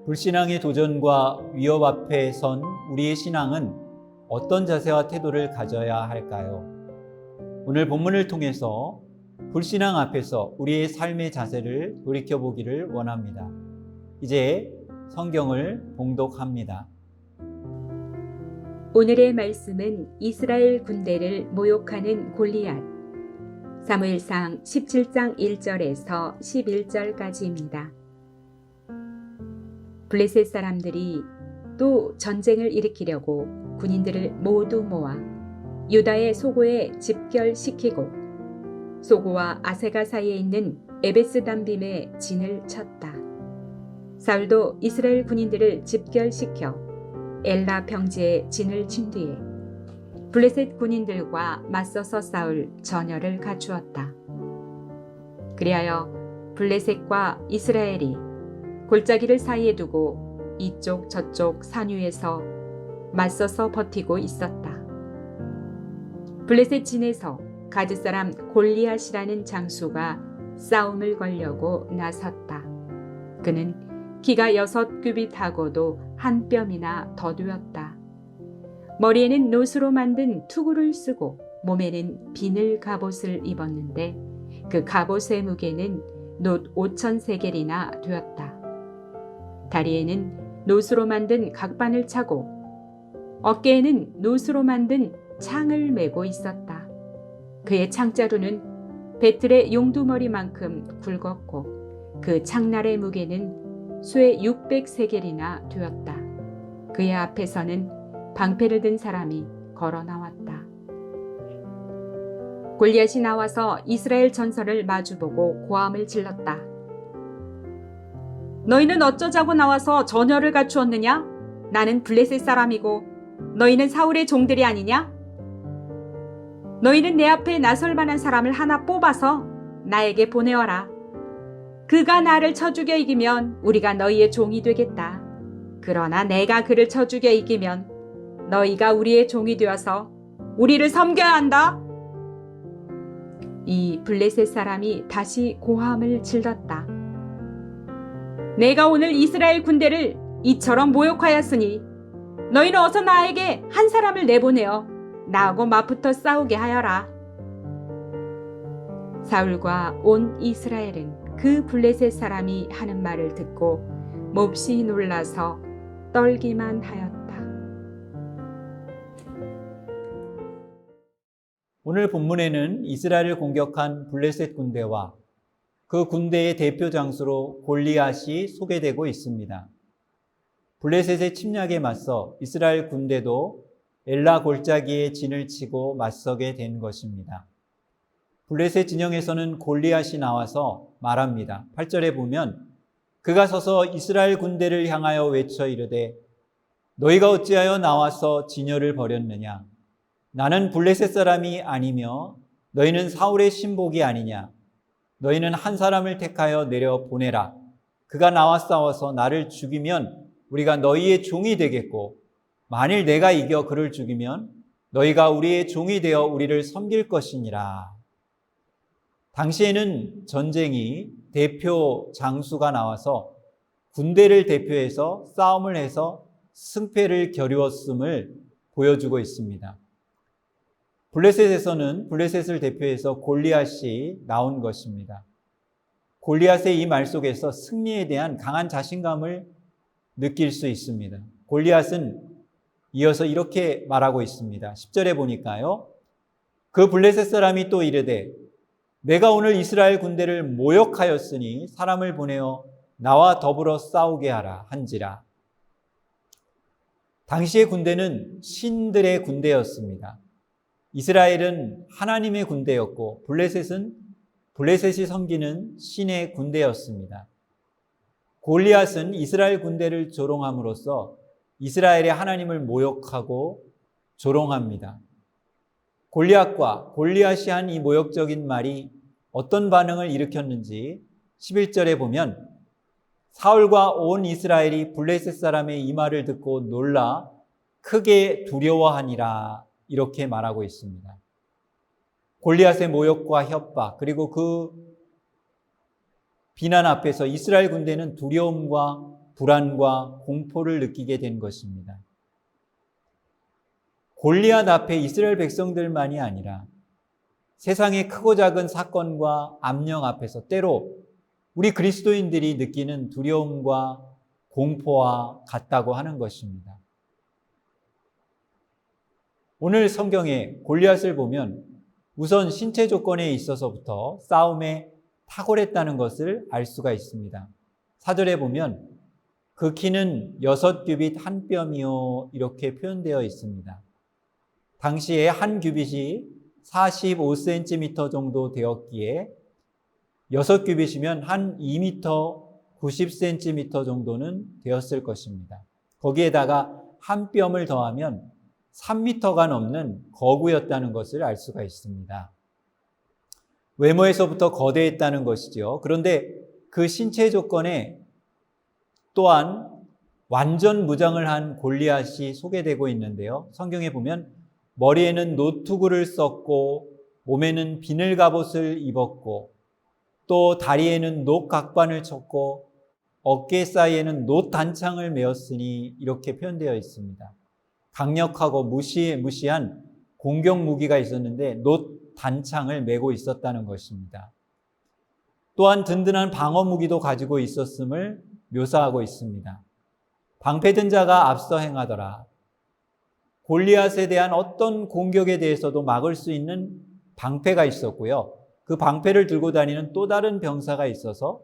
불신앙의 도전과 위협 앞에 선 우리의 신앙은 어떤 자세와 태도를 가져야 할까요? 오늘 본문을 통해서 불신앙 앞에서 우리의 삶의 자세를 돌이켜보기를 원합니다. 이제 성경을 봉독합니다. 오늘의 말씀은 이스라엘 군대를 모욕하는 골리앗, 사무엘상 17장 1절에서 11절까지입니다. 블레셋 사람들이 또 전쟁을 일으키려고 군인들을 모두 모아 유다의 소고에 집결시키고 소고와 아세가 사이에 있는 에베스담빔에 진을 쳤다. 사울도 이스라엘 군인들을 집결시켜 엘라 평지에 진을 친 뒤에 블레셋 군인들과 맞서서 싸울 전열을 갖추었다. 그리하여 블레셋과 이스라엘이 골짜기를 사이에 두고 이쪽 저쪽 산 위에서 맞서서 버티고 있었다. 블레셋 진에서 가드 사람 골리앗이라는 장수가 싸움을 걸려고 나섰다. 그는 키가 6규빗하고도 한 뼘이나 더 되었다. 머리에는 노수로 만든 투구를 쓰고 몸에는 비늘 갑옷을 입었는데 그 갑옷의 무게는 놋 5,000세겔이나 되었다. 다리에는 노수로 만든 각반을 차고 어깨에는 노수로 만든 창을 메고 있었다. 그의 창자루는 배틀의 용두머리만큼 굵었고 그 창날의 무게는 쇠 600세겔이나 되었다. 그의 앞에서는 방패를 든 사람이 걸어 나왔다. 골리앗이 나와서 이스라엘 전설을 마주보고 고함을 질렀다. 너희는 어쩌자고 나와서 전열을 갖추었느냐? 나는 블레셋 사람이고 너희는 사울의 종들이 아니냐? 너희는 내 앞에 나설 만한 사람을 하나 뽑아서 나에게 보내어라. 그가 나를 쳐 죽여 이기면 우리가 너희의 종이 되겠다. 그러나 내가 그를 쳐 죽여 이기면 너희가 우리의 종이 되어서 우리를 섬겨야 한다. 이 블레셋 사람이 다시 고함을 질렀다. 내가 오늘 이스라엘 군대를 이처럼 모욕하였으니 너희는 어서 나에게 한 사람을 내보내어 나하고 맞붙어 싸우게 하여라. 사울과 온 이스라엘은 그 블레셋 사람이 하는 말을 듣고 몹시 놀라서 떨기만 하였다. 오늘 본문에는 이스라엘을 공격한 블레셋 군대와 그 군대의 대표 장수로 골리앗이 소개되고 있습니다. 블레셋의 침략에 맞서 이스라엘 군대도 엘라 골짜기에 진을 치고 맞서게 된 것입니다. 블레셋 진영에서는 골리앗이 나와서 말합니다. 8절에 보면 그가 서서 이스라엘 군대를 향하여 외쳐 이르되 너희가 어찌하여 나와서 진열을 벌였느냐? 나는 블레셋 사람이 아니며 너희는 사울의 신복이 아니냐? 너희는 한 사람을 택하여 내려 보내라. 그가 나와 싸워서 나를 죽이면 우리가 너희의 종이 되겠고 만일 내가 이겨 그를 죽이면 너희가 우리의 종이 되어 우리를 섬길 것이니라. 당시에는 전쟁이 대표 장수가 나와서 군대를 대표해서 싸움을 해서 승패를 겨루었음을 보여주고 있습니다. 블레셋에서는 블레셋을 대표해서 골리앗이 나온 것입니다. 골리앗의 이 말 속에서 승리에 대한 강한 자신감을 느낄 수 있습니다. 골리앗은 이어서 이렇게 말하고 있습니다. 10절에 보니까요. 그 블레셋 사람이 또 이르되 내가 오늘 이스라엘 군대를 모욕하였으니 사람을 보내어 나와 더불어 싸우게 하라 한지라. 당시의 군대는 신들의 군대였습니다. 이스라엘은 하나님의 군대였고 블레셋이 섬기는 신의 군대였습니다. 골리앗은 이스라엘 군대를 조롱함으로써 이스라엘의 하나님을 모욕하고 조롱합니다. 골리앗과 골리앗이 한 이 모욕적인 말이 어떤 반응을 일으켰는지 11절에 보면 사울과 온 이스라엘이 블레셋 사람의 이 말을 듣고 놀라 크게 두려워하니라 이렇게 말하고 있습니다. 골리앗의 모욕과 협박 그리고 그 비난 앞에서 이스라엘 군대는 두려움과 불안과 공포를 느끼게 된 것입니다. 골리앗 앞에 이스라엘 백성들만이 아니라 세상의 크고 작은 사건과 압력 앞에서 때로 우리 그리스도인들이 느끼는 두려움과 공포와 같다고 하는 것입니다. 오늘 성경에 골리앗을 보면 우선 신체 조건에 있어서부터 싸움에 탁월했다는 것을 알 수가 있습니다. 4절에 보면 그 키는 6규빗 한 뼘이요 이렇게 표현되어 있습니다. 당시에 한 규빗이 45cm 정도 되었기에 6규빗이면 한 2m 90cm 정도는 되었을 것입니다. 거기에다가 한 뼘을 더하면 3m가 넘는 거구였다는 것을 알 수가 있습니다. 외모에서부터 거대했다는 것이죠. 그런데 그 신체 조건에 또한 완전 무장을 한 골리앗이 소개되고 있는데요. 성경에 보면 머리에는 노투구를 썼고 몸에는 비늘 갑옷을 입었고 또 다리에는 녹 각반을 쳤고 어깨 사이에는 노 단창을 메었으니 이렇게 표현되어 있습니다. 강력하고 무시한 공격 무기가 있었는데 노 단창을 메고 있었다는 것입니다. 또한 든든한 방어 무기도 가지고 있었음을 묘사하고 있습니다. 방패든 자가 앞서 행하더라. 골리앗에 대한 어떤 공격에 대해서도 막을 수 있는 방패가 있었고요. 그 방패를 들고 다니는 또 다른 병사가 있어서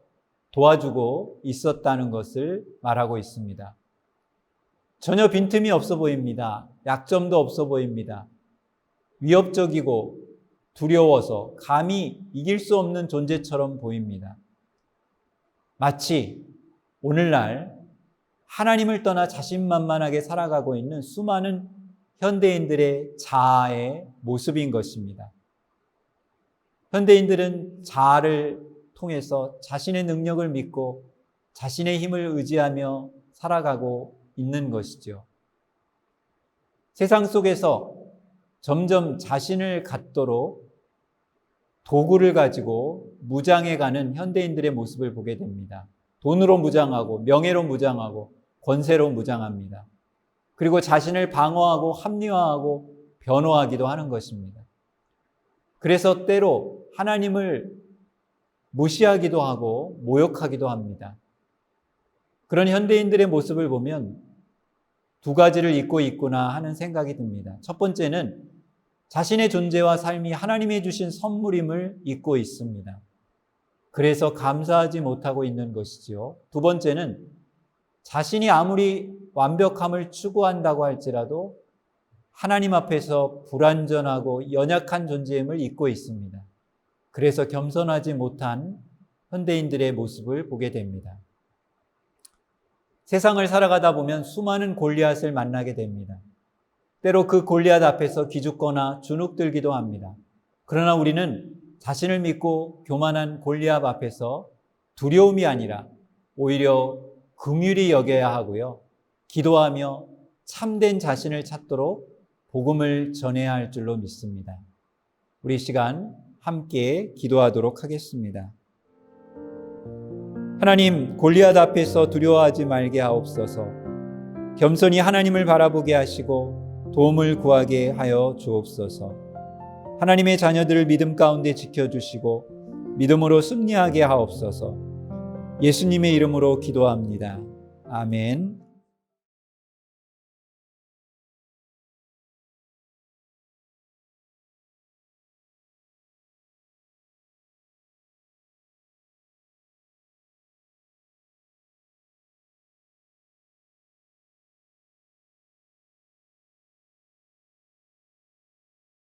도와주고 있었다는 것을 말하고 있습니다. 전혀 빈틈이 없어 보입니다. 약점도 없어 보입니다. 위협적이고 두려워서 감히 이길 수 없는 존재처럼 보입니다. 마치 오늘날 하나님을 떠나 자신만만하게 살아가고 있는 수많은 현대인들의 자아의 모습인 것입니다. 현대인들은 자아를 통해서 자신의 능력을 믿고 자신의 힘을 의지하며 살아가고 있는 것이죠. 세상 속에서 점점 자신을 갖도록 도구를 가지고 무장해가는 현대인들의 모습을 보게 됩니다. 돈으로 무장하고 명예로 무장하고 권세로 무장합니다. 그리고 자신을 방어하고 합리화하고 변호하기도 하는 것입니다. 그래서 때로 하나님을 무시하기도 하고 모욕하기도 합니다. 그런 현대인들의 모습을 보면 두 가지를 잊고 있구나 하는 생각이 듭니다. 첫 번째는 자신의 존재와 삶이 하나님이 주신 선물임을 잊고 있습니다. 그래서 감사하지 못하고 있는 것이지요. 두 번째는 자신이 아무리 완벽함을 추구한다고 할지라도 하나님 앞에서 불완전하고 연약한 존재임을 잊고 있습니다. 그래서 겸손하지 못한 현대인들의 모습을 보게 됩니다. 세상을 살아가다 보면 수많은 골리앗을 만나게 됩니다. 때로 그 골리앗 앞에서 기죽거나 주눅들기도 합니다. 그러나 우리는 자신을 믿고 교만한 골리앗 앞에서 두려움이 아니라 오히려 긍휼히 여겨야 하고요. 기도하며 참된 자신을 찾도록 복음을 전해야 할 줄로 믿습니다. 우리 시간 함께 기도하도록 하겠습니다. 하나님, 골리앗 앞에서 두려워하지 말게 하옵소서. 겸손히 하나님을 바라보게 하시고 도움을 구하게 하여 주옵소서. 하나님의 자녀들을 믿음 가운데 지켜주시고 믿음으로 승리하게 하옵소서. 예수님의 이름으로 기도합니다. 아멘.